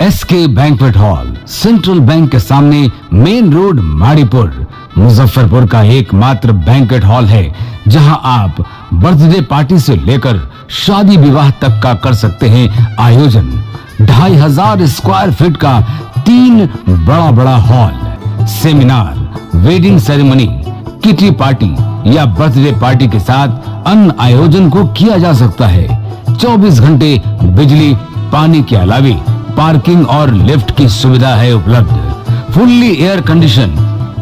SK banquet hall, central bank के सामने, main road, Maripur, Muzaffarpur का एकमात्र बैंक्वेट हॉल है जहां आप बर्थडे पार्टी से लेकर शादी विवाह तक का कर सकते हैं आयोजन। 2500 स्क्वायर फीट का 3 बड़ा hall, seminar, wedding ceremony, kitty party या बर्थडे पार्टी के साथ अन्य आयोजन को किया जा सकता है। 24 घंटे बिजली पानी के अलावे पार्किंग और लिफ्ट की सुविधा है उपलब्ध। फुल्ली एयर कंडीशन,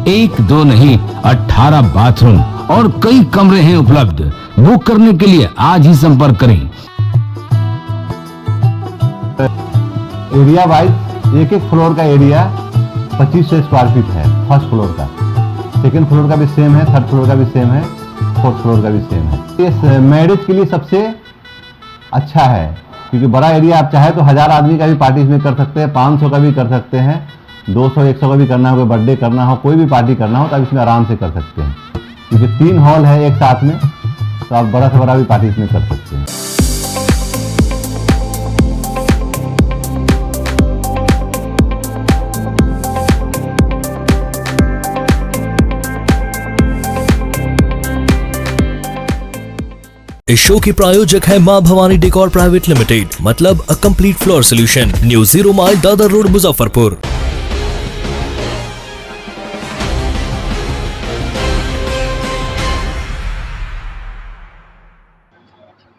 1 2 नहीं 18 बाथरूम और कई कमरे हैं उपलब्ध। बुक करने के लिए आज ही संपर्क करें। एरिया वाइज एक फ्लोर का एरिया 2500 स्क्वायर फीट है। फर्स्ट फ्लोर का, सेकंड फ्लोर का भी सेम है, थर्ड फ्लोर का भी सेम है, फोर्थ फ्लोर का भी सेम है। ये मैरिज के लिए सबसे अच्छा है क्योंकि बड़ा एरिया, आप चाहे तो 1000 आदमी का भी पार्टी इसमें कर सकते हैं, 500 का भी कर सकते हैं, 200 100 का भी करना हो, कोई बर्थडे करना हो, कोई भी पार्टी करना हो तो आप इसमें आराम से कर सकते हैं क्योंकि 3 हॉल है एक साथ में, तो आप बड़ा से बड़ा भी पार्टी इसमें कर सकते हैं। इस शो के प्रायोजक है मां भवानी डेकोर प्राइवेट लिमिटेड, मतलब a complete floor solution, new 0 mile, Dadar road, Muzaffarpur.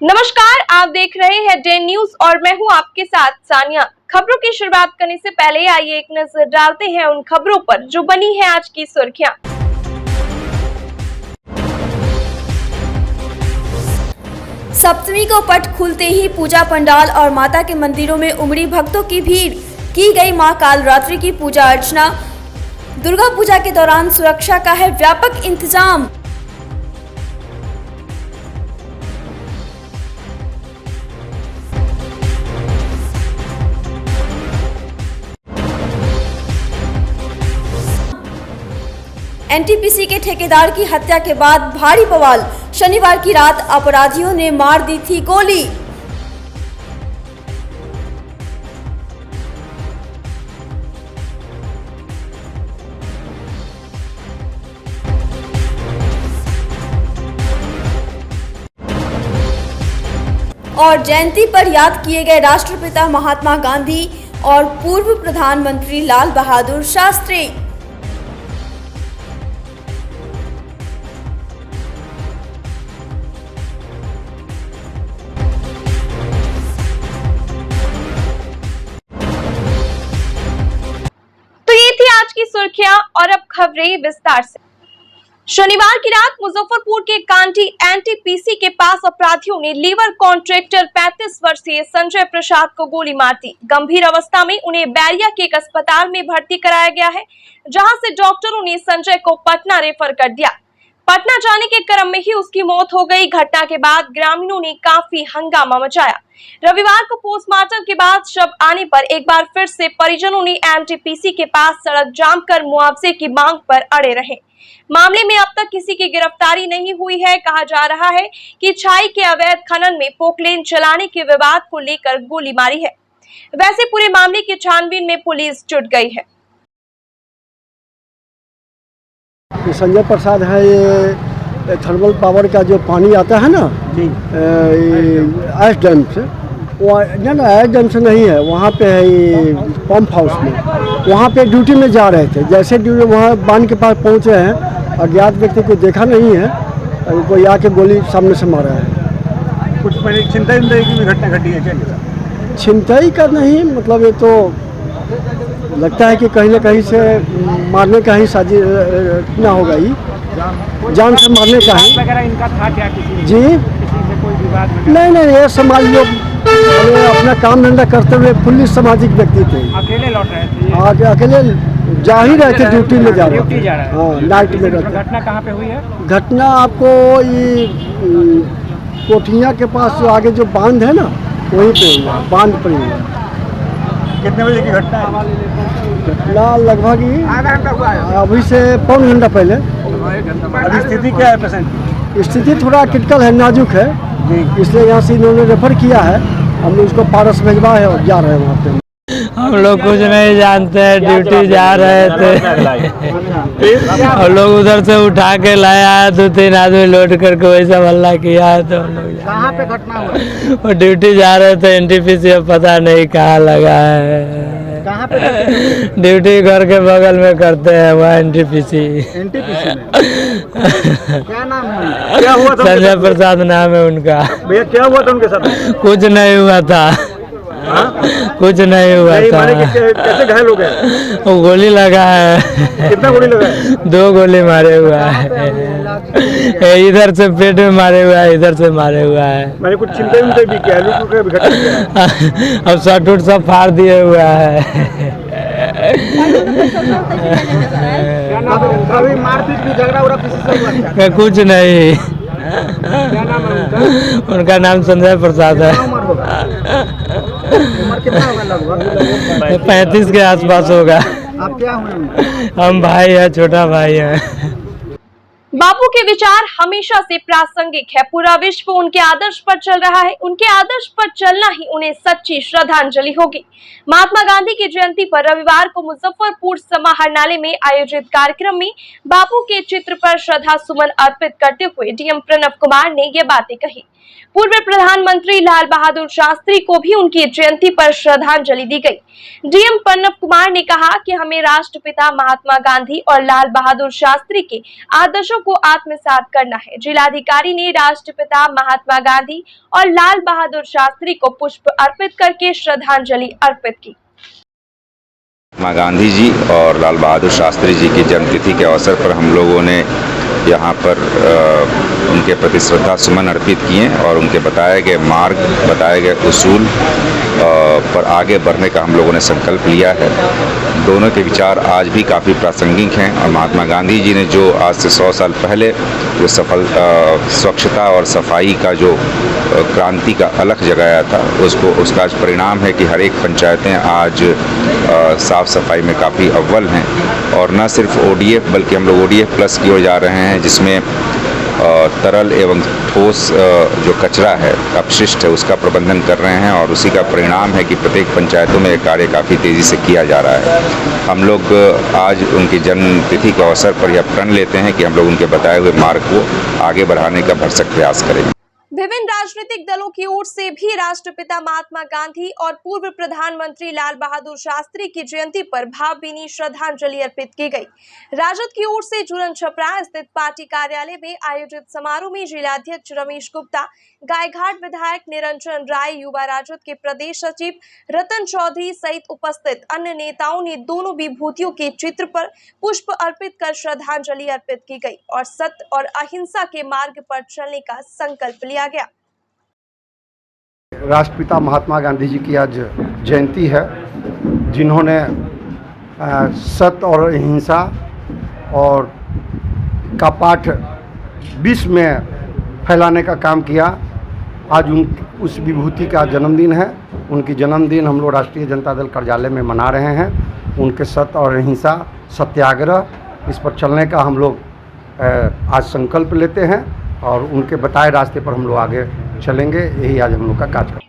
नमस्कार, आप देख रहे हैं डे न्यूज और मैं हूं आपके साथ सानिया। खबरों की शुरुआत करने से पहले आइए एक नजर डालते हैं उन खबरों पर जो बनी है आज की सुर्खियां। सप्तमी को पट खुलते ही पूजा पंडाल और माता के मंदिरों में उमड़ी भक्तों की भीड़। की गई मां कालरात्रि की पूजा अर्चना। दुर्गा पूजा के दौरान सुरक्षा का है व्यापक इंतजाम। एनटीपीसी के ठेकेदार की हत्या के बाद भारी बवाल। शनिवार की रात अपराधियों ने मार दी थी गोली। और जयंती पर याद किए गए राष्ट्रपिता महात्मा गांधी और पूर्व प्रधानमंत्री लाल बहादुर शास्त्री। सुर्खियां और अब खबरें विस्तार से। शनिवार की रात मुजफ्फरपुर के कांटी एनटीपीसी के पास अपराधियों ने लीवर कॉन्ट्रैक्टर 35 वर्षीय संजय प्रसाद को गोली मार दी। गंभीर अवस्था में उन्हें बैरिया के एक अस्पताल में भर्ती कराया गया है, जहां से डॉक्टरों ने संजय को पटना रेफर कर दिया। पटना जाने के क्रम में ही उसकी मौत हो गई। घटना के बाद ग्रामीणों ने काफी हंगामा मचाया। रविवार को पोस्टमार्टम के बाद शव आने पर एक बार फिर से परिजनों ने एनटीपीसी के पास सड़क जाम कर मुआवजे की मांग पर अड़े रहे। मामले में अब तक किसी की गिरफ्तारी नहीं हुई है। कहा जा रहा है कि छाई के अवैध खनन में पोकलेन चलाने के विवाद को लेकर गोली मारी है। वैसे पूरे मामले की छानबीन में पुलिस जुट गई है। संजय प्रसाद है, ये थर्मल पावर का जो पानी आता है ना आइस डैम से, वो ना आइस डैम से नहीं है, वहाँ पे है ये पंप हाउस में, वहाँ पे ड्यूटी में जा रहे थे। जैसे ड्यूटी वहाँ बांध के पास पहुँचे हैं, अज्ञात व्यक्ति को देखा नहीं है, कोई आके गोली सामने से मारा है। कुछ पहले छिनतई की भी घटना घटी है क्या? छिनतई का नहीं, मतलब ये तो लगता है कि कहीं ना कहीं से मारने का ही साजिश ना होगा, ही जान से मारने का ही वगैरह इनका था क्या? किसी जी से कोई विवाद? नहीं, ये समाज लोग अपना काम धंधा करते हुए फुल्ली सामाजिक व्यक्ति थे। अकेले लौट रहे थे? आगे अकेले जा ही रहे थे, ड्यूटी में जा रहे थे। हाँ, नाइट में रहते। घटना कहाँ पे हुई है? घटना आपको ये कोठिया के पास आगे जो बांध है ना, वहीं पे हुआ, बांध पर हुआ। कितने बजे की घटना है? घटना लगभग अभी से पौन घंटा पहले। अभी स्थिति क्या है पेशेंट? स्थिति थोड़ा क्रिटिकल है, नाजुक है, इसलिए यहाँ से इन्होंने रेफर किया है। हमने उसको पारस भिजवा है और जा रहे हैं वहाँ पे। हम लोग कुछ नहीं जानते हैं, ड्यूटी जा रहे थे और लोग उधर से उठा के लाया है, 2-3 आदमी लोड करके वैसा हल्ला किया है। तो हम लोग कहाँ पे घटना हुआ? वो ड्यूटी जा रहे थे एनटीपीसी, अब पता नहीं कहाँ लगा है। कहाँ पे ड्यूटी घर के बगल में करते हैं, वहाँ एनटीपीसी में? क्या नाम है? क्या हुआ था? संजय प्रसाद नाम है उनका। भैया क्या हुआ था उनके साथ? कुछ नहीं हुआ था, कुछ नहीं हुआ था। कैसे घायल हो गए? वो गोली लगा है। कितना गोली लगा है? 2 गोली मारे हुआ है, इधर से पेट में मारे हुआ है, इधर से मारे हुआ है। मैंने कुछ चिंता भी किया है, अब शर्ट उट सब फाड़ दिए हुआ है। अभी मारपीट भी झगड़ा उड़ा किसी से हुआ क्या? कुछ नहीं। क्या नाम है उनका? उनका नाम संजय प्रसाद है। उम्र कितना होगा लगभग? 35 के आसपास होगा। आप क्या हुए? हम भाई है, छोटा भाई है। बापू के विचार हमेशा से प्रासंगिक है। पूरा विश्व उनके आदर्श पर चल रहा है। उनके आदर्श पर चलना ही उन्हें सच्ची श्रद्धांजलि होगी। महात्मा गांधी की जयंती पर रविवार को मुजफ्फरपुर समाहरणालय में आयोजित कार्यक्रम में बापू के चित्र पर श्रद्धा सुमन अर्पित करते हुए डीएम प्रणव कुमार ने ये बातें कही। पूर्व प्रधानमंत्री लाल बहादुर शास्त्री को भी उनकी जयंती पर श्रद्धांजलि दी गई। डीएम प्रणव कुमार ने कहा कि हमें राष्ट्रपिता महात्मा गांधी और लाल बहादुर शास्त्री के आदर्शों को आत्मसात करना है। जिलाधिकारी ने राष्ट्रपिता महात्मा गांधी और लाल बहादुर शास्त्री को पुष्प अर्पित करके श्रद्धांजलि अर्पित की। महात्मा गांधी जी और लाल बहादुर शास्त्री जी की जन्मतिथि के अवसर पर हम लोगों ने यहाँ पर उनके प्रति श्रद्धा सुमन अर्पित किए और उनके बताए गए मार्ग, बताए गए उसूल पर आगे बढ़ने का हम लोगों ने संकल्प लिया है। दोनों के विचार आज भी काफ़ी प्रासंगिक हैं और महात्मा गांधी जी ने जो आज से 100 साल पहले जो स्वच्छता और सफाई का जो क्रांति का अलख जगाया था, उसका आज परिणाम है कि हर एक पंचायतें आज साफ़ सफाई में काफ़ी अव्वल हैं। और न सिर्फ ODF बल्कि हम लोग ODF प्लस की ओर जा रहे हैं, जिसमें तरल एवं ठोस जो कचरा है, अपशिष्ट है, उसका प्रबंधन कर रहे हैं और उसी का परिणाम है कि प्रत्येक पंचायतों में ये कार्य काफ़ी तेज़ी से किया जा रहा है। हम लोग आज उनकी जन्म तिथि के अवसर पर यह प्रण लेते हैं कि हम लोग उनके बताए हुए मार्ग को आगे बढ़ाने का भरसक प्रयास करेंगे। विभिन्न राजनीतिक दलों की ओर से भी राष्ट्रपिता महात्मा गांधी और पूर्व प्रधानमंत्री लाल बहादुर शास्त्री की जयंती पर भावभीनी श्रद्धांजलि अर्पित की गई। राजद की ओर से जुलन छपरा स्थित पार्टी कार्यालय में आयोजित समारोह में जिलाध्यक्ष रमेश गुप्ता, गायघाट विधायक निरंजन राय, युवा राजद के प्रदेश सचिव रतन चौधरी सहित उपस्थित अन्य नेताओं ने दोनों विभूतियों के चित्र पर पुष्प अर्पित कर श्रद्धांजलि अर्पित की गई और सत्य और अहिंसा के मार्ग पर चलने का संकल्प लिया गया। राष्ट्रपिता महात्मा गांधी जी की आज जयंती है, जिन्होंने सत्य और अहिंसा और का पाठ विश्व में फैलाने का काम किया। आज उस विभूति का जन्मदिन है। उनकी जन्मदिन हम लोग राष्ट्रीय जनता दल कार्यालय में मना रहे हैं। उनके सत्य और अहिंसा, सत्याग्रह, इस पर चलने का हम लोग आज संकल्प लेते हैं और उनके बताए रास्ते पर हम लोग आगे चलेंगे। यही आज हम लोग का कार्य।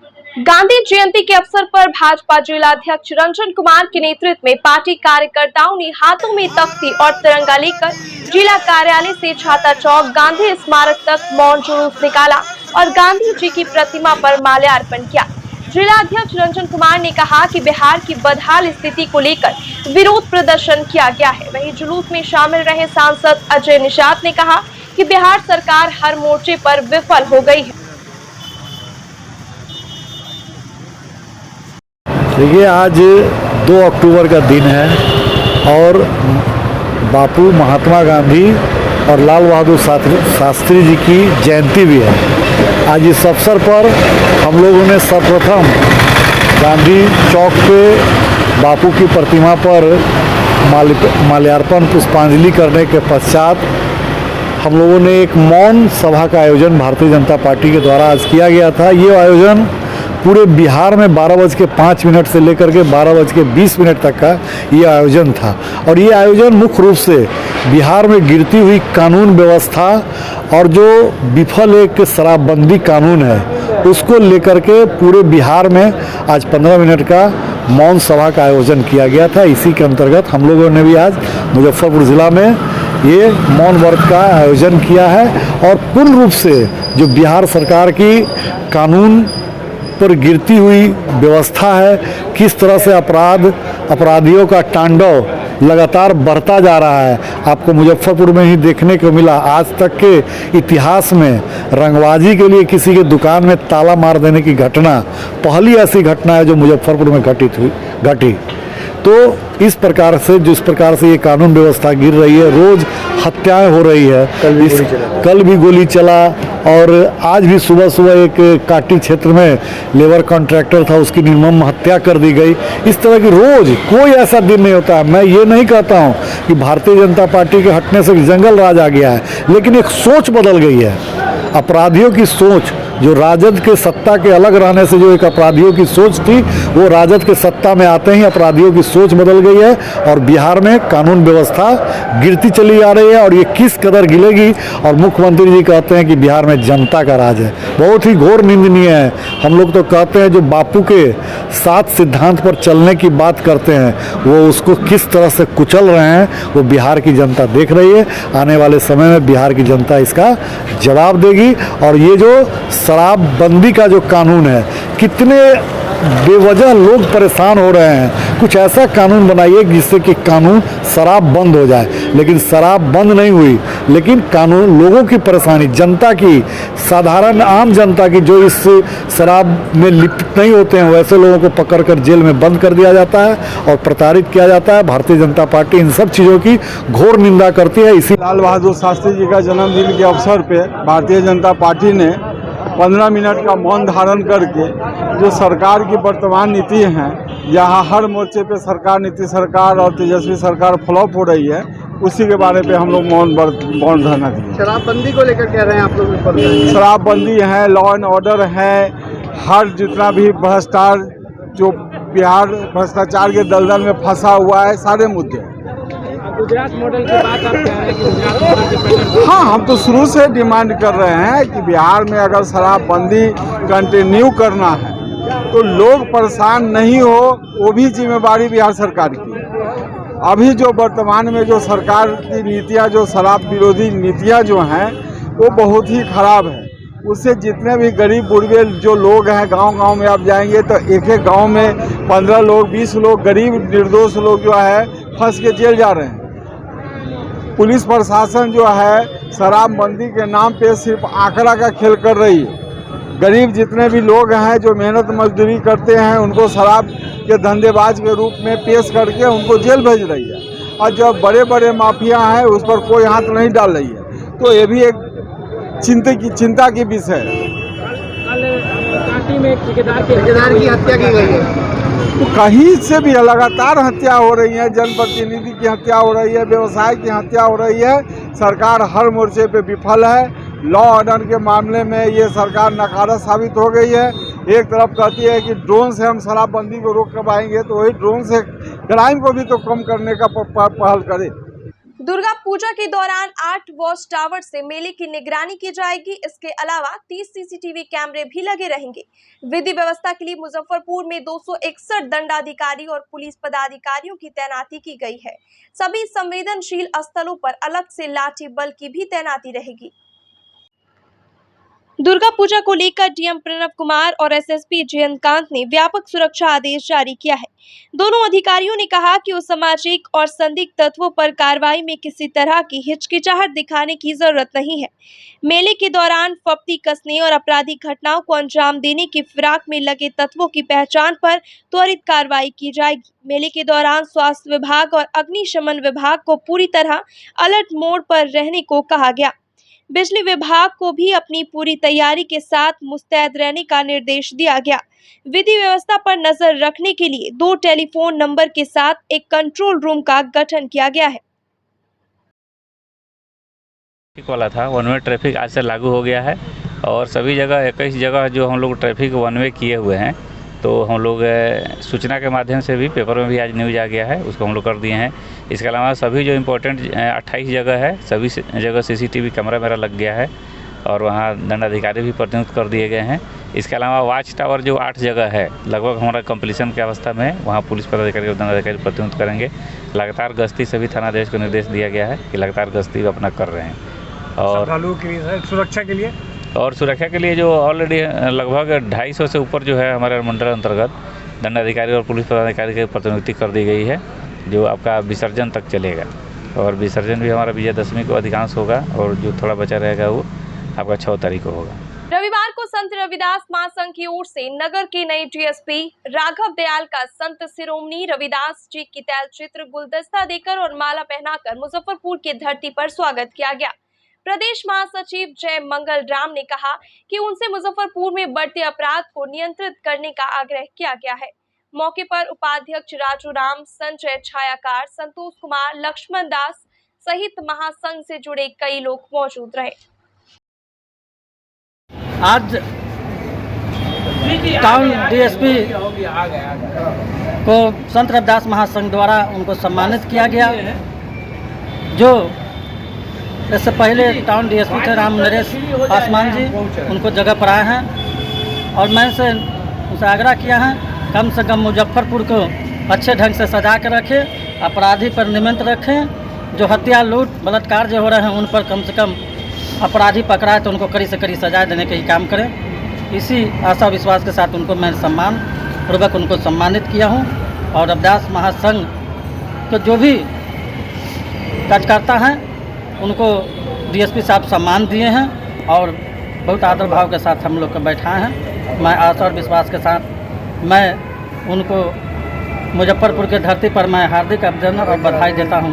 गांधी जयंती के अवसर पर भाजपा जिलाध्यक्ष रंजन कुमार के नेतृत्व में पार्टी कार्यकर्ताओं ने हाथों में तख्ती और तिरंगा लेकर जिला कार्यालय से छाता चौक गांधी स्मारक तक मौन जुलूस निकाला और गांधी जी की प्रतिमा पर माल्यार्पण किया। जिलाध्यक्ष रंजन कुमार ने कहा कि बिहार की बदहाल स्थिति को लेकर विरोध प्रदर्शन किया गया है। वहीं जुलूस में शामिल रहे सांसद अजय निषाद ने कहा कि बिहार सरकार हर मोर्चे पर विफल हो गई है। देखिए, आज 2 अक्टूबर का दिन है और बापू महात्मा गांधी और लाल बहादुर शास्त्री जी की जयंती भी है। आज इस अवसर पर हम लोगों ने सर्वप्रथम गांधी चौक पे बापू की प्रतिमा पर माल्यार्पण पुष्पांजलि करने के पश्चात हम लोगों ने एक मौन सभा का आयोजन भारतीय जनता पार्टी के द्वारा आज किया गया था। ये आयोजन पूरे बिहार में 12:05 से लेकर के 12:20 तक का ये आयोजन था और ये आयोजन मुख्य रूप से बिहार में गिरती हुई कानून व्यवस्था और जो विफल एक शराबबंदी कानून है उसको लेकर के पूरे बिहार में आज 15 मिनट का मौन सभा का आयोजन किया गया था। इसी के अंतर्गत हम लोगों ने भी आज मुजफ्फरपुर ज़िला में ये मौन व्रत का आयोजन किया है और पूर्ण रूप से जो बिहार सरकार की कानून पर गिरती हुई व्यवस्था है, किस तरह से अपराधियों का तांडव लगातार बढ़ता जा रहा है, आपको मुजफ्फरपुर में ही देखने को मिला। आज तक के इतिहास में रंगबाजी के लिए किसी के दुकान में ताला मार देने की घटना पहली ऐसी घटना है जो मुजफ्फरपुर में घटी। तो इस प्रकार से जिस प्रकार से ये कानून व्यवस्था गिर रही है, रोज़ हत्याएं हो रही है। कल भी गोली चला और आज भी सुबह सुबह एक काटी क्षेत्र में लेबर कॉन्ट्रैक्टर था, उसकी निर्मम हत्या कर दी गई। इस तरह की रोज़ कोई ऐसा दिन नहीं होता। मैं ये नहीं कहता हूँ कि भारतीय जनता पार्टी के हटने से जंगल राज आ गया है, लेकिन एक सोच बदल गई है। अपराधियों की सोच जो राजद के सत्ता के अलग रहने से जो एक अपराधियों की सोच थी, वो राजद के सत्ता में आते ही अपराधियों की सोच बदल गई है और बिहार में कानून व्यवस्था गिरती चली जा रही है। और ये किस कदर गिरेगी, और मुख्यमंत्री जी कहते हैं कि बिहार में जनता का राज है, बहुत ही घोर निंदनीय है। हम लोग तो कहते हैं जो बापू के 7 सिद्धांत पर चलने की बात करते हैं, वो उसको किस तरह से कुचल रहे हैं, वो बिहार की जनता देख रही है। आने वाले समय में बिहार की जनता इसका जवाब देगी। और ये जो शराबबंदी का जो कानून है, कितने बेवजह लोग परेशान हो रहे हैं, कुछ ऐसा कानून बनाइए जिससे कि कानून शराब बंद हो जाए। लेकिन शराब बंद नहीं हुई, लेकिन कानून लोगों की परेशानी, जनता की, साधारण आम जनता की जो इस शराब में लिप्त नहीं होते हैं, वैसे लोगों को पकड़कर जेल में बंद कर दिया जाता है और प्रताड़ित किया जाता है। भारतीय जनता पार्टी इन सब चीज़ों की घोर निंदा करती है। इसी लाल बहादुर शास्त्री जी का जन्मदिन के अवसर पे भारतीय जनता पार्टी ने 15 मिनट का मौन धारण करके जो सरकार की वर्तमान नीति है, यहाँ हर मोर्चे पे नीतीश सरकार और तेजस्वी सरकार फ्लॉप हो रही है, उसी के बारे में हम लोग मौन धरना दिए। शराबबंदी को लेकर कह रहे हैं आप लोग? शराबबंदी है, लॉ एंड ऑर्डर है, हर जितना भी भ्रष्टाचार जो बिहार भ्रष्टाचार के दलदल में फंसा हुआ है, सारे मुद्दे। गुजरात मॉडल की बात आप कह रहे हैं कि गुजरात मॉडल? हाँ, हम तो शुरू से डिमांड कर रहे हैं कि बिहार में अगर शराबबंदी कंटिन्यू करना है तो लोग परेशान नहीं हो, वो भी जिम्मेवारी बिहार सरकार की है। अभी जो वर्तमान में जो सरकार की नीतियाँ, जो शराब विरोधी नीतियाँ जो हैं, वो बहुत ही खराब है। उससे जितने भी गरीब बुढ़वे जो लोग हैं, गांव-गांव में आप जाएंगे तो एक गांव में 15 लोग, 20 लोग, गरीब निर्दोष लोग जो है फंस के जेल जा रहे हैं। पुलिस प्रशासन जो है शराबबंदी के नाम पे सिर्फ आंकड़ा का खेल कर रही है। गरीब जितने भी लोग हैं जो मेहनत मजदूरी करते हैं, उनको शराब के धंधेबाज के रूप में पेश करके उनको जेल भेज रही है। और जो बड़े बड़े माफिया हैं उस पर कोई हाथ नहीं डाल रही है। तो ये भी एक चिंता की विषय है। कांटी में ठेकेदार की हत्या की गई है। तो कहीं से भी लगातार हत्या हो रही है, जनप्रतिनिधि की हत्या हो रही है, व्यवसाय की हत्या हो रही है। सरकार हर मोर्चे पे विफल है। लॉ ऑर्डर के मामले में ये सरकार नाकारा साबित हो गई है। एक तरफ कहती है कि ड्रोन से हम शराबबंदी को रोक कर पाएंगे, तो वही ड्रोन से क्राइम को भी तो कम करने का पहल करे। दुर्गा पूजा के दौरान 8 वॉच टावर से मेले की निगरानी की जाएगी। इसके अलावा 30 सीसीटीवी कैमरे भी लगे रहेंगे। विधि व्यवस्था के लिए मुजफ्फरपुर में 261 दंडाधिकारी और पुलिस पदाधिकारियों की तैनाती की गई है। सभी संवेदनशील स्थलों पर अलग से लाठी बल की भी तैनाती रहेगी। दुर्गा पूजा को लेकर डीएम प्रणव कुमार और एसएसपी जयंतकांत ने व्यापक सुरक्षा आदेश जारी किया है। दोनों अधिकारियों ने कहा कि असामाजिक और संदिग्ध तत्वों पर कार्रवाई में किसी तरह की हिचकिचाहट दिखाने की जरूरत नहीं है। मेले के दौरान फप्ती कसने और आपराधिक घटनाओं को अंजाम देने की फिराक में लगे तत्वों की पहचान पर त्वरित कार्रवाई की जाएगी। मेले के दौरान स्वास्थ्य विभाग और अग्निशमन विभाग को पूरी तरह अलर्ट मोड पर रहने को कहा गया। बिजली विभाग को भी अपनी पूरी तैयारी के साथ मुस्तैद रहने का निर्देश दिया गया। विधि व्यवस्था पर नजर रखने के लिए 2 टेलीफोन नंबर के साथ एक कंट्रोल रूम का गठन किया गया है। वाला था वन वे ट्रैफिक आज से लागू हो गया है और सभी जगह 21 जगह जो हम लोग ट्रैफिक वन वे किए हुए हैं, तो हम लोग सूचना के माध्यम से भी पेपर में भी आज न्यूज़ आ गया है, उसको हम लोग कर दिए हैं। इसके अलावा सभी जो इम्पोर्टेंट 28 जगह है, सभी जगह सीसीटीवी कैमरा मेरा लग गया है और वहाँ दंडाधिकारी भी प्रतिनियुक्त कर दिए गए हैं। इसके अलावा वाच टावर जो 8 जगह है लगभग हमारा कंप्लीशन की अवस्था में है, वहाँ पुलिस पदाधिकारी और दंडाधिकारी प्रतिनिधित्व करेंगे। लगातार गश्ती सभी थानाध्यक्ष को निर्देश दिया गया है कि लगातार गश्ती अपना कर रहे हैं। और सुरक्षा के लिए जो ऑलरेडी लगभग 250 से ऊपर जो है हमारे मंडल अंतर्गत दंडाधिकारी और पुलिस पदाधिकारी की प्रतिनियुक्ति कर दी गई है, जो आपका विसर्जन तक चलेगा। और विसर्जन भी हमारा विजयदशमी को अधिकांश होगा और जो थोड़ा बचा रहेगा वो आपका 6 तारीख को होगा। रविवार को संत रविदास महासंघ की ओर से नगर के नए डीएसपी राघव दयाल का संत शिरोमणि रविदास जी की तैलचित्र गुलदस्ता देकर और माला पहनाकर मुजफ्फरपुर की धरती पर स्वागत किया गया। प्रदेश महासचिव जय मंगल राम ने कहा कि उनसे मुजफ्फरपुर में बढ़ते अपराध को नियंत्रित करने का आग्रह किया गया है। मौके पर उपाध्यक्ष राजू राम, संजय छायाकार, संतोष कुमार, लक्ष्मण दास सहित महासंघ से जुड़े कई लोग मौजूद रहे। आज टाउन डीएसपी को संत रविदास महासंघ द्वारा उनको सम्मानित किया गया। जो इससे पहले टाउन डीएसपी थे राम नरेश पासवान जी, उनको जगह पर आए हैं और मैं उनसे आग्रह किया है कम से कम मुजफ्फरपुर को अच्छे ढंग से सजा कर रखें, अपराधी पर नियंत्रण रखें। जो हत्या, लूट, बलात्कार जो हो रहे हैं उन पर कम से कम अपराधी पकड़ाए तो उनको कड़ी से कड़ी सजा देने के ही काम करें। इसी आशा विश्वास के साथ उनको मैं सम्मान पूर्वक उनको सम्मानित किया हूं। और रविदास महासंघ के जो भी कार्यकर्ता हैं उनको डीएसपी साहब सम्मान दिए हैं और बहुत आदर भाव के साथ हम लोग को बैठाए हैं। मैं आशा और विश्वास के साथ मैं उनको मुजफ्फरपुर के धरती पर मैं हार्दिक अभिनंदन और बधाई देता हूं।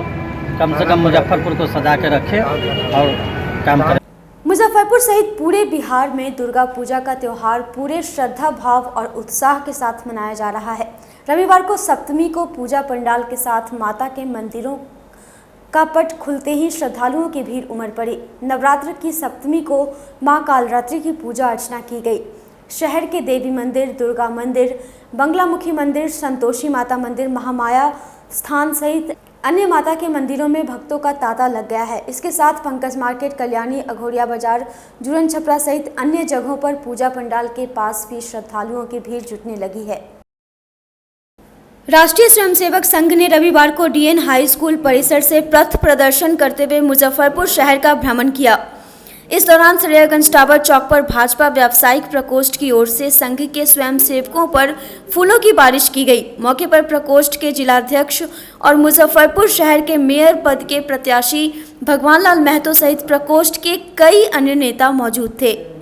कम से कम मुजफ्फरपुर को सजा के रखें और काम करें। मुजफ्फरपुर सहित पूरे बिहार में दुर्गा पूजा का त्यौहार पूरे श्रद्धा भाव और उत्साह के साथ मनाया जा रहा है। रविवार को सप्तमी को पूजा पंडाल के साथ माता के मंदिरों का पट खुलते ही श्रद्धालुओं की भीड़ उमड़ पड़ी। नवरात्र की सप्तमी को मां कालरात्रि की पूजा अर्चना की गई। शहर के देवी मंदिर, दुर्गा मंदिर, बंगलामुखी मंदिर, संतोषी माता मंदिर, महामाया स्थान सहित अन्य माता के मंदिरों में भक्तों का तांता लग गया है। इसके साथ पंकज मार्केट, कल्याणी, अघोरिया बाजार, जुरन छपरा सहित अन्य जगहों पर पूजा पंडाल के पास भी श्रद्धालुओं की भीड़ जुटने लगी है। राष्ट्रीय स्वयंसेवक संघ ने रविवार को डीएन हाई स्कूल परिसर से पथ प्रदर्शन करते हुए मुजफ्फरपुर शहर का भ्रमण किया। इस दौरान सरियागंज टावर चौक पर भाजपा व्यावसायिक प्रकोष्ठ की ओर से संघ के स्वयंसेवकों पर फूलों की बारिश की गई। मौके पर प्रकोष्ठ के जिलाध्यक्ष और मुजफ्फरपुर शहर के मेयर पद के प्रत्याशी भगवान लाल महतो सहित प्रकोष्ठ के कई अन्य नेता मौजूद थे।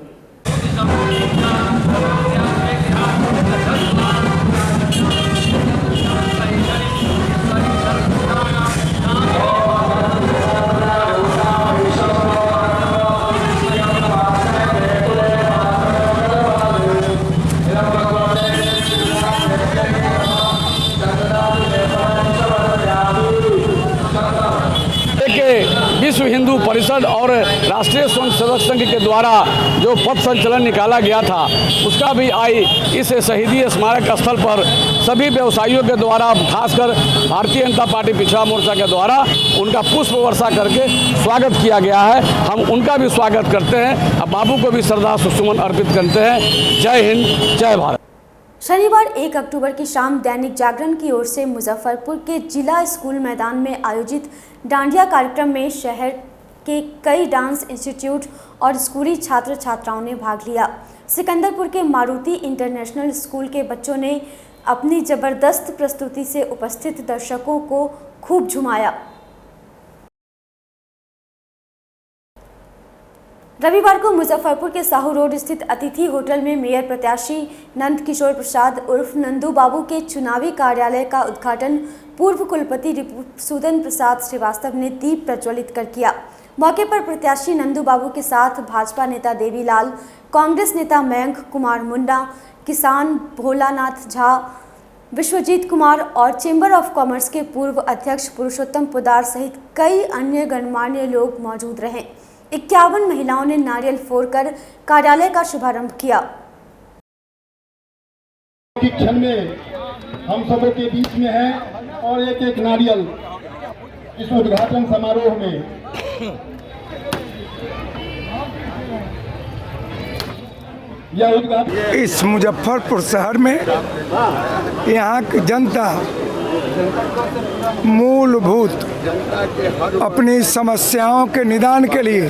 विश्व हिंदू परिषद और राष्ट्रीय स्वयंसेवक संघ के द्वारा जो पथ संचलन निकाला गया था उसका भी आज इस शहीदी स्मारक स्थल पर सभी व्यवसायियों के द्वारा, खासकर भारतीय जनता पार्टी पिछड़ा मोर्चा के द्वारा उनका पुष्प वर्षा करके स्वागत किया गया है। हम उनका भी स्वागत करते हैं और बाबू को भी श्रद्धा सुमन अर्पित करते हैं। जय हिंद, जय भारत। शनिवार 1 अक्टूबर की शाम दैनिक जागरण की ओर से मुजफ्फरपुर के जिला स्कूल मैदान में आयोजित डांडिया कार्यक्रम में शहर के कई डांस इंस्टीट्यूट और स्कूली छात्र छात्राओं ने भाग लिया। सिकंदरपुर के मारुति इंटरनेशनल स्कूल के बच्चों ने अपनी जबरदस्त प्रस्तुति से उपस्थित दर्शकों को खूब झुमाया। रविवार को मुजफ्फरपुर के साहू रोड स्थित अतिथि होटल में मेयर प्रत्याशी नंद किशोर प्रसाद उर्फ नंदू बाबू के चुनावी कार्यालय का उद्घाटन पूर्व कुलपति रिपुसूदन प्रसाद श्रीवास्तव ने दीप प्रज्वलित कर किया। मौके पर प्रत्याशी नंदू बाबू के साथ भाजपा नेता देवीलाल, कांग्रेस नेता मयंक कुमार मुंडा, किसान भोलानाथ झा, विश्वजीत कुमार और चेंबर ऑफ कॉमर्स के पूर्व अध्यक्ष पुरुषोत्तम पोदार सहित कई अन्य गणमान्य लोग मौजूद रहे। 51 महिलाओं ने नारियल फोड़कर कार्यालय का शुभारंभ किया। क्षण में हम सबों के बीच में है और एक एक नारियल इस उद्घाटन समारोह में यह उद्घाटन इस मुजफ्फरपुर शहर में यहाँ की जनता मूलभूत अपनी समस्याओं के निदान के लिए,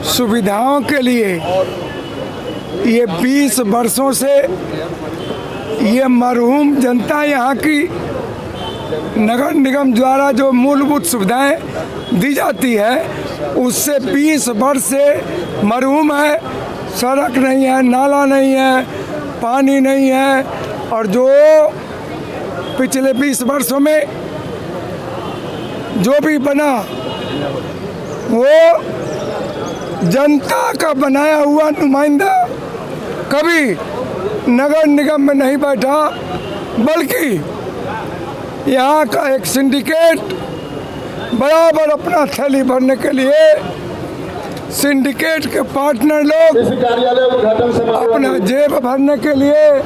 सुविधाओं के लिए ये 20 वर्षों से ये मरहूम जनता यहाँ की नगर निगम द्वारा जो मूलभूत सुविधाएं दी जाती है उससे 20 वर्ष से मरहूम है। सड़क नहीं है, नाला नहीं है, पानी नहीं है, और जो पिछले 20 वर्षों में जो भी बना वो जनता का बनाया हुआ नुमाइंदा कभी नगर निगम में नहीं बैठा, बल्कि यहाँ का एक सिंडिकेट बराबर अपना थैली भरने के लिए सिंडिकेट के पार्टनर लोग अपना जेब भरने के लिए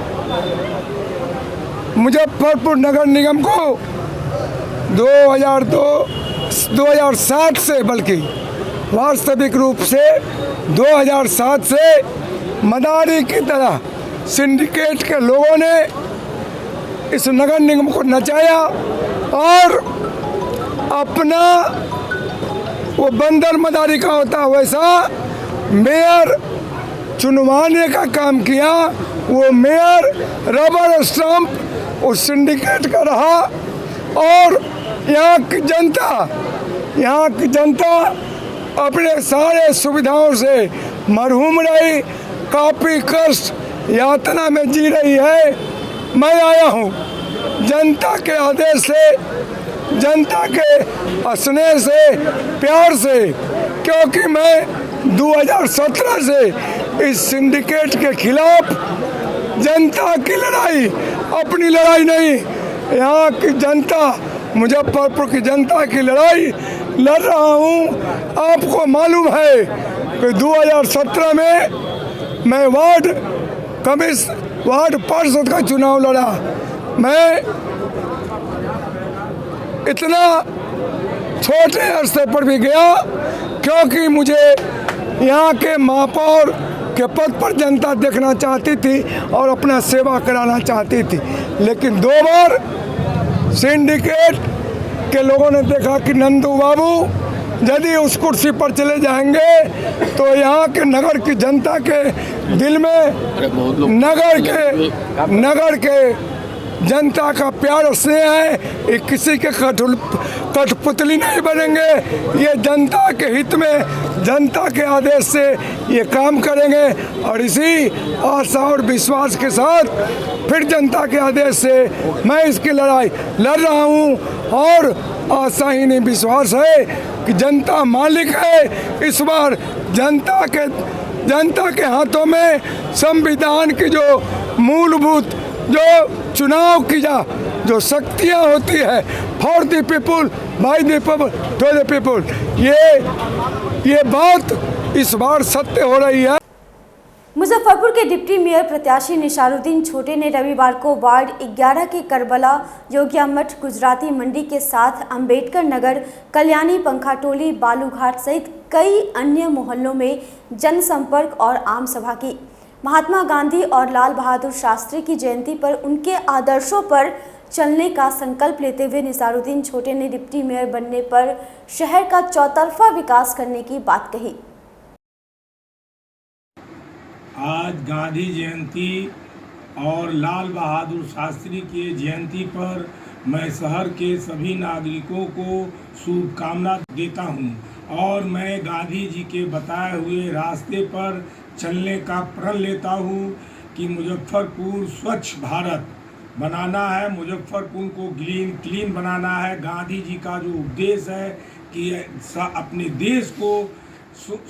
मुजफ्फरपुर नगर निगम को 2007 से, बल्कि वास्तविक रूप से 2007 से मदारी की तरह सिंडिकेट के लोगों ने इस नगर निगम को नचाया और अपना वो बंदर मदारी का होता वैसा मेयर चुनवाने का काम किया। वो मेयर रबर स्टंप उस सिंडिकेट का रहा और यहाँ की जनता अपने सारे सुविधाओं से मरहूम रही, काफ़ी कष्ट यातना में जी रही है। मैं आया हूँ जनता के आदेश से, जनता के स्नेह से, प्यार से, क्योंकि मैं 2017 से इस सिंडिकेट के खिलाफ जनता की लड़ाई, अपनी लड़ाई नहीं, यहाँ की जनता, मुजफ्फरपुर की जनता की लड़ाई लड़ रहा हूँ। आपको मालूम है कि 2017 में मैं वार्ड पार्षद का चुनाव लड़ा। मैं इतना छोटे अरसे पर भी गया क्योंकि मुझे यहाँ के महापौर के पद पर जनता देखना चाहती थी और अपना सेवा कराना चाहती थी। लेकिन 2 बार सिंडिकेट के लोगों ने देखा कि नंदू बाबू यदि उस कुर्सी पर चले जाएंगे तो यहाँ के नगर की जनता के दिल में नगर के जनता का प्यार स्नेह है, ये किसी के कठपुतली नहीं बनेंगे। ये जनता के हित में, जनता के आदेश से ये काम करेंगे और इसी आशा और विश्वास के साथ फिर जनता के आदेश से मैं इसकी लड़ाई लड़ रहा हूँ और आशा ही नहीं विश्वास है कि जनता मालिक है। इस बार जनता के हाथों में संविधान की जो मूलभूत जो चुनाव की जो शक्तियाँ होती है, for the people, by the people, to the people, ये बात इस बार सत्य हो रही है। मुजफ्फरपुर के डिप्टी मेयर प्रत्याशी निसारुद्दीन छोटे ने रविवार को वार्ड 11 के करबला, योगिया मठ, गुजराती मंडी के साथ अंबेडकर नगर, कल्याणी, पंखाटोली, बालूघाट सहित कई अन्य मोहल्लों में जनसंपर्क और आम सभा की। महात्मा गांधी और लाल बहादुर शास्त्री की जयंती पर उनके आदर्शों पर चलने का संकल्प लेते हुए निसारुद्दीन छोटे ने डिप्टी मेयर बनने पर शहर का चौतरफा विकास करने की बात कही। आज गांधी जयंती और लाल बहादुर शास्त्री की जयंती पर मैं शहर के सभी नागरिकों को शुभकामना देता हूं और मैं गांधी जी के बताए हुए रास्ते पर चलने का प्रण लेता हूं कि मुजफ्फरपुर स्वच्छ भारत बनाना है, मुजफ्फरपुर को क्लीन बनाना है। गांधी जी का जो उपदेश है कि अपने देश को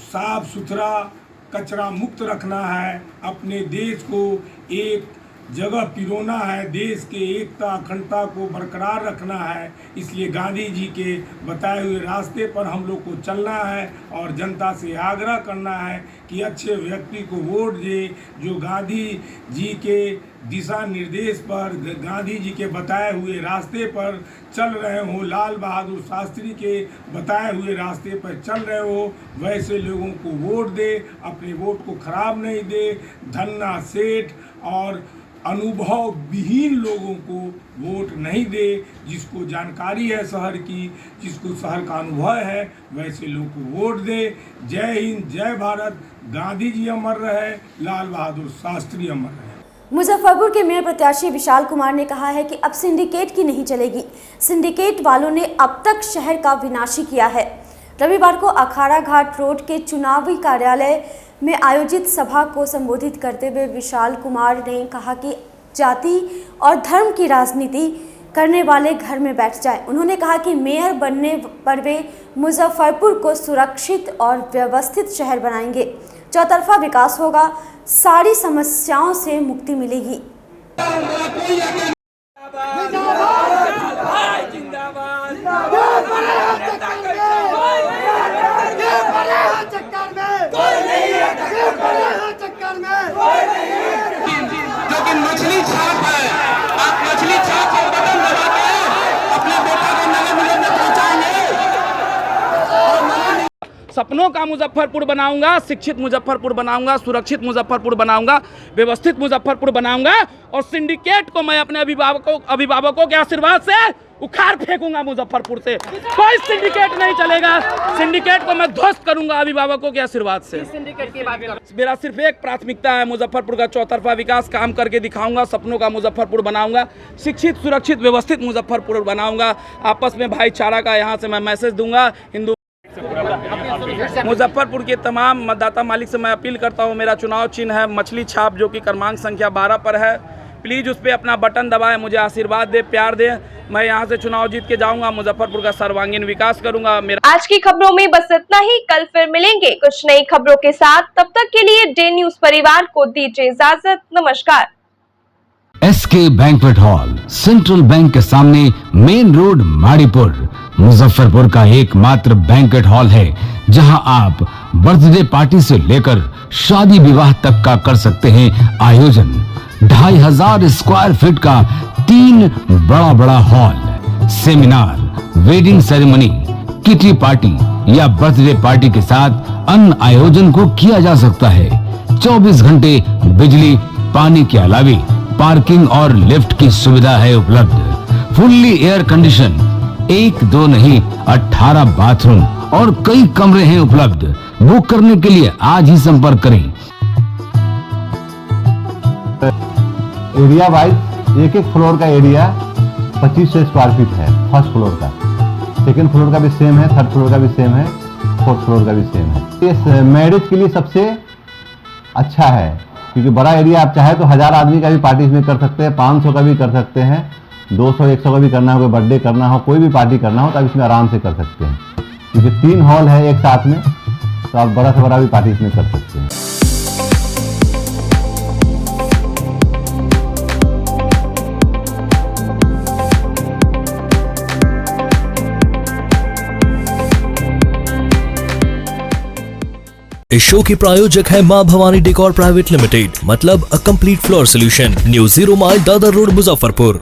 साफ सुथरा, कचरा मुक्त रखना है, अपने देश को एक जगह पिरोना है, देश के एकता अखंडता को बरकरार रखना है। इसलिए गांधी जी के बताए हुए रास्ते पर हम लोग को चलना है और जनता से आग्रह करना है कि अच्छे व्यक्ति को वोट दे, जो गांधी जी के दिशा निर्देश पर, गांधी जी के बताए हुए रास्ते पर चल रहे हो, लाल बहादुर शास्त्री के बताए हुए रास्ते पर चल रहे हो, वैसे लोगों को वोट दे, अपने वोट को खराब नहीं दे। धन्ना सेठ और अनुभव विहीन लोगों को वोट नहीं दे। जिसको जानकारी है शहर की, जिसको शहर का अनुभव है, वैसे लोग को वोट दे। जय हिंद, जय भारत। गांधी जी अमर रहे, लाल बहादुर शास्त्री अमर रहे। मुजफ्फरपुर के मेयर प्रत्याशी विशाल कुमार ने कहा है कि अब सिंडिकेट की नहीं चलेगी। सिंडिकेट वालों ने अब तक शहर का विनाशी किया है। रविवार को अखाड़ा घाट रोड के चुनावी कार्यालय में आयोजित सभा को संबोधित करते हुए विशाल कुमार ने कहा कि जाति और धर्म की राजनीति करने वाले घर में बैठ जाएं। उन्होंने कहा कि मेयर बनने पर वे मुजफ्फरपुर को सुरक्षित और व्यवस्थित शहर बनाएंगे। चौतरफा विकास होगा, सारी समस्याओं से मुक्ति मिलेगी। जो कि मछली छाप है, आप मछली छाप और बटन दबा के अपने बेटा को नगर निगम में पहुंचाएंगे। सपनों का मुजफ्फरपुर बनाऊंगा, शिक्षित मुजफ्फरपुर बनाऊंगा, सुरक्षित मुजफ्फरपुर बनाऊंगा, व्यवस्थित मुजफ्फरपुर बनाऊंगा और सिंडिकेट को मैं अपने अभिभावकों के आशीर्वाद से उखाड़ फेंकूंगा। मुजफ्फरपुर से कोई सिंडिकेट नहीं चलेगा। सिंडिकेट को मैं ध्वस्त करूंगा अभिभावकों के आशीर्वाद से। सिंडिकेट की बात कर, मेरा सिर्फ एक प्राथमिकता है, मुजफ्फरपुर का चौतरफा विकास काम करके दिखाऊंगा। सपनों का मुजफ्फरपुर बनाऊंगा, शिक्षित, सुरक्षित, व्यवस्थित मुजफ्फरपुर बनाऊंगा। आपस में भाईचारा का यहाँ से मैं मैसेज दूंगा। हिंदू मुजफ्फरपुर के तमाम मतदाता मालिक से मैं अपील करता हूं, मेरा चुनाव चिन्ह है मछली छाप, जो कि क्रमांक संख्या 12 पर है। प्लीज़ उस पर अपना बटन दबाएं, मुझे आशीर्वाद दे, प्यार दे। मैं यहां से चुनाव जीत के जाऊंगा, मुजफ्फरपुर का सर्वांगीण विकास करूंगा। मेरा आज की खबरों में बस इतना ही। कल फिर मिलेंगे कुछ नई खबरों के साथ। तब तक के लिए डे न्यूज परिवार को दीजिए इजाजत। नमस्कार। SK banquet hall, central bank के सामने, मेन रोड, माड़ीपुर, मुजफ्फरपुर का एकमात्र बैंक्वेट हॉल है जहां आप बर्थडे पार्टी से लेकर शादी विवाह तक का कर सकते हैं आयोजन। 2500 स्क्वायर फीट का 3 बड़ा hall, seminar, wedding ceremony, kitty party या बर्थडे पार्टी के साथ अन्य आयोजन को किया जा सकता है। 24 घंटे बिजली पानी के अलावे पार्किंग और लिफ्ट की सुविधा है उपलब्ध। फुल्ली एयर कंडीशन, 1 2 नहीं 18 बाथरूम और कई कमरे हैं उपलब्ध। बुक करने के लिए आज ही संपर्क करें। एरिया वाइज एक फ्लोर का एरिया 2500 स्क्वायर फीट है। फर्स्ट फ्लोर का, सेकंड फ्लोर का भी सेम है, थर्ड फ्लोर का भी सेम है, फोर्थ फ्लोर का भी सेम है। ये मैरिज के लिए सबसे अच्छा है, क्योंकि बड़ा एरिया आप चाहे तो 1000 आदमी का भी पार्टी इसमें कर सकते हैं, 500 का भी कर सकते हैं, 200 100 का भी करना हो, कोई बर्थडे करना हो, कोई भी पार्टी करना हो तो आप इसमें आराम से कर सकते हैं। क्योंकि 3 हॉल है एक साथ में, तो आप बड़ा से बड़ा भी पार्टी इसमें कर सकते हैं। इस शो के प्रायोजक है मां भवानी डेकोर प्राइवेट लिमिटेड, मतलब a complete floor solution, new 0 mile Dadar road, Muzaffarpur.